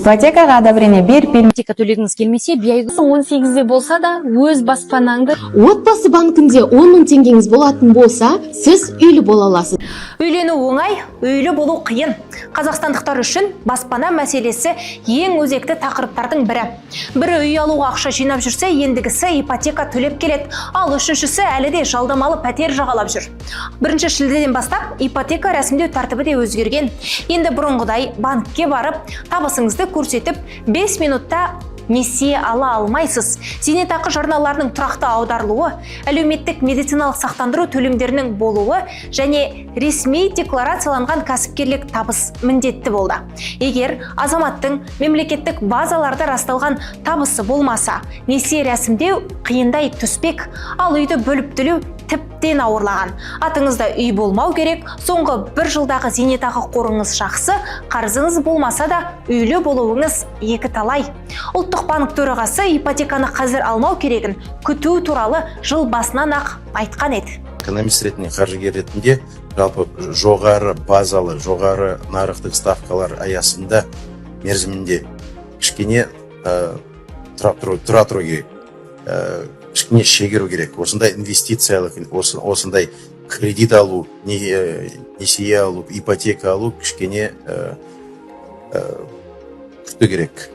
Ипотекаға одобрение беріп ипотека төлегіңіз келмесе, биайгысы 18-де болса да өз баспанаңды. Отбасы банкінде 10 000 теңгеңіз болатын болса, сіз үйлі бола аласыз. Үйлену оңай, үйлі болу қиын. Қазақстандықтар үшін баспана мәселесі ең өзекті тақырыптардың бірі. Бірі үй алуға ақша жинап жүрсе, ендігісі ипотека төлеп келеді, ал үшіншісі әлі де жалдамалы пәтер жағалап жүр. 1 шілдеден бастап ипотека рәсімдеу тәртібі де өзгерген. Енді бұрынғыдай банкке барып, табысыңызды көрсетіп, 5 минутта несие ала алмайсыз. Зейнетақы жарналарының тұрақты аударылуы, әлеуметтік медициналық сақтандыру төлемдерінің болуы және ресми декларацияланған кәсіпкерлік табыс міндетті болды. Егер азаматтың мемлекеттік базаларда расталған табысы болмаса, несие рәсімдеу қиындай түспек, ал үйді бөліп төлеу тіптен ауырлаған. Атыңызда үй болмау керек, соңғы 1 жылдағы зейнетақы қорыңыз жақсы, қарызыңыз болмаса да үйлі болуыңыз екі талай. Ұлттық банк төрағасы ипотеканы қазір алмау керегін күту туралы жыл басынан ақ айтқан еді. Экономист ретінде, қаржыгер ретінде, жалпы жоғары базалы, жоғары нарықтық ставкалар аясында мерзімінде кішкене тұра тұру керек. Кішкене шегеру керек. Осындай инвестициялық, осындай кредит алу, несие алу, ипотека алу кішкене күту керек.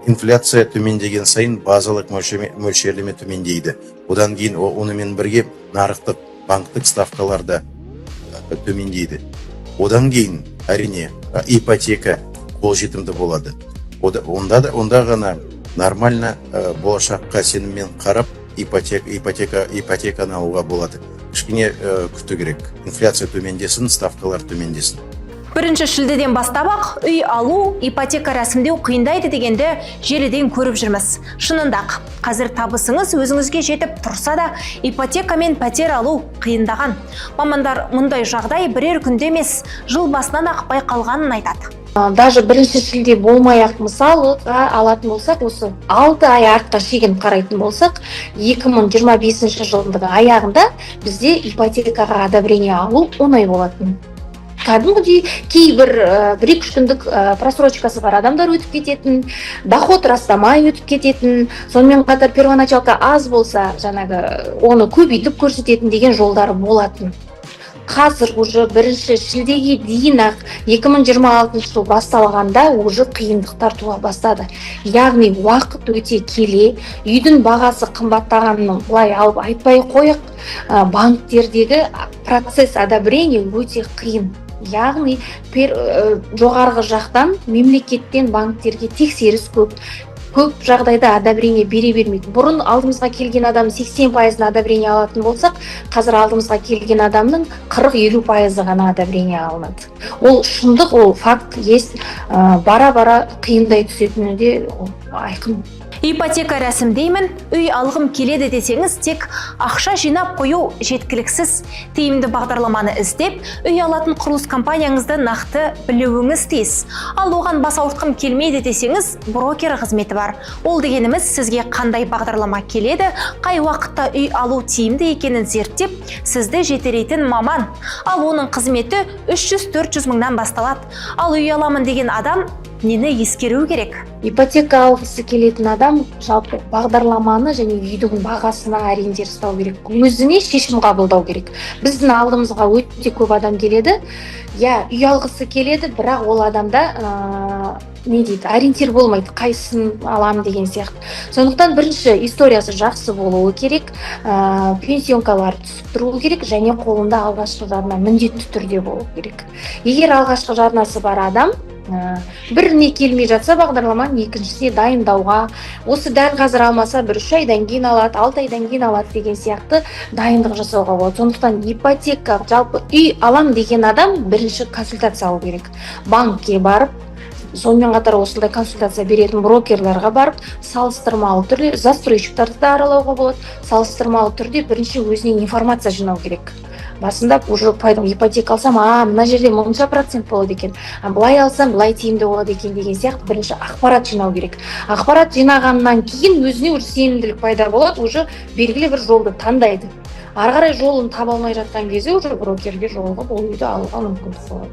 Инфляция төмендеген сайын базалық мөлшерлеме төмендейді. Одан кейін онымен бірге нарықтық банктық ставкаларда төмендейді. Одан кейін әрине ипотека қолжетімді болады. Онда ғана нормально болашаққа сеніммен қарап ипотеканы алуға болады. Кішкене күту керек. Инфляция төмендесін, ставкалар төмендесін. 1 шілдеден бастап ақ үй алу, ипотека рәсімдеу қиындайды дегенді желіден көріп жүрміз. Шынындақ, қазір табысыңыз өзіңізге жетіп тұрса да, ипотека мен пәтер алу қиындаған. Мамандар мұндай жағдай бірер күнде емес, жыл басынан ақ байқалғанын айтады. Даже 1 шілде болмай-ақ мысалға алатын болсақ, осы 6 ай артқа шегініп қарайтын болсақ, 2025 жылдың аяғында бізде ипотекаға одобрение алу оңай болатын. Кәдімгідей кейбір 1-2 күндік просрочкасы бар адамдар өтіп кететін, доход растамай өтіп кететін, сонымен қатар первоначалка аз болса, оны көбейтіп көрсететін деген жолдары болатын. Қазір уже 1 шілдеге дейін ақ 2026 жыл басталғанда уже қиындықтар туа бастады. Яғни уақыт өте келе, үйдің бағасы қымбаттағанын былай алып айтпай қойық, банктердегі процесс одобрения өте қиын. Яғни жоғарғы жақтан мемлекеттен банктерге тексеріс көп жағдайда одобрение бере бермейді. Бұрын алдымызға келген адам 80% одобрение алатын болсақ, қазір алдымызға келген адамның 40-50% ғана одобрение алынады. Ол шындық, ол факт есть, бара-бара қиындай түсетіні де айқын. Ипотека рәсімдеймін, үй алғым келеді десеңіз, тек ақша жинап қою жеткіліксіз. Тиімді бағдарламаны іздеп, үй алатын құрылыс компанияңызды нақты білуіңіз тиіс. Ал оған бас ауыртқым келмейді десеңіз, брокер қызметі бар. Ол дегеніміз сізге қандай бағдарлама келеді, қай уақытта үй алу тиімді екенін зерттеп, сізді жетелейтін маман. Ал оның қызметі 300-400 мыңнан басталады. Ал үй аламын деген адам нені ескеру керек? Ипотека алғысы келетін адам жалпы бағдарламаны және үйдің бағасына ориентировать керек. Өзіне шешім қабылдау керек. Біздің алдымызға өте көп адам келеді. Үй алғысы келеді, бірақ ол адамда ориентир болмайды, қайсысын алам деген сияқты. Сондықтан бірінші историясы жақсы болуы керек, пенсионкалар түсіп тұруы керек, және қолында алғашқы жарна міндетті түрде болуы керек. Егер алғашқы жарнасы бар адам біріне келмей жатса, бағдарламаның екіншісіне дайындауға, осы дәл қазір алмаса 1-3 айдан кейін алады, 6 айдан кейін алады деген сияқты дайындық жасауға болады. Сондықтан ипотека, жалпы үй алам деген адам бірінші консультация алу керек. Банкке барып, сонымен қатар осындай консультация беретін брокерларға барып, салыстырмалы түрде, застройщиктарды да аралауға болады, салыстырмалы түрде бірінші өзіне информация жинау керек. Басында уже ипотека алсам, мына жерде мұнша процент болады екен, былай алсам, былай тиімді болады екен деген сияқты бірінші ақпарат жинау керек. Ақпарат жинағаннан кейін өзіне уже сенімділік пайда болады, уже белгілі бір жолды таңдайды. Ары қарай жолын таба алмай жатқан кезде уже брокерге жолығып, ол үйді алуға мүмкіндік болады.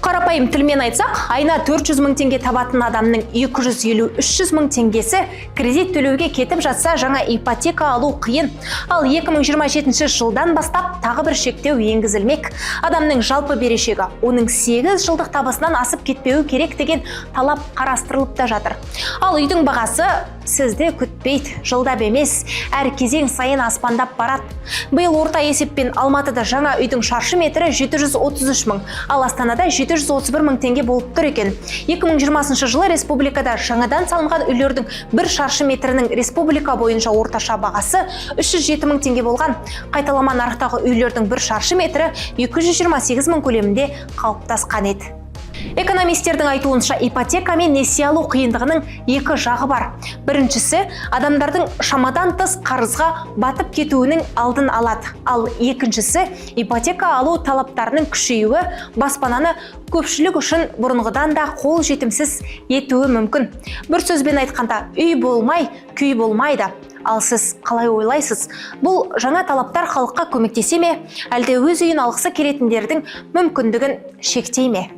Қарапайым тілмен айтсақ, айына 400 мың теңге табатын адамның 250-300 мың теңгесі кредит төлеуге кетіп жатса, жаңа ипотека алу қиын. Ал 2027 жылдан бастап тағы бір шектеу енгізілмек. Адамның жалпы берешегі оның 8 жылдық табысынан асып кетпеуі керек деген талап қарастырылып та жатыр. Ал үйдің бағасы сізді күтпейді, жылдап емес, әр кезең сайын аспандап барады. Биыл орта есеппен Алматыда жаңа үйдің шаршы метрі 733 мың, ал Астанада 731 мың теңге болып тұр екен. 2020 жылы республикада жаңадан салынған үйлердің бір шаршы метрінің республика бойынша орташа бағасы 307 мың теңге болған. Қайталама нарықтағы үйлердің бір шаршы метрі 228 мың көлемінде қалыптасқан еді. Экономистердің айтуынша ипотека мен несие алу қиындығының екі жағы бар. Біріншісі, адамдардың шамадан тыс қарызға батып кетуінің алдын алады. Ал екіншісі, ипотека алу талаптарының күшеюі баспананы көпшілік үшін бұрынғыдан да қол жетімсіз етуі мүмкін. Бір сөзбен айтқанда, үй болмай, күй болмайды. Ал сіз қалай ойлайсыз? Бұл жаңа талаптар халыққа көмектесе ме, әлде өз үйін алғысы келетіндердің мүмкіндігін шектей ме?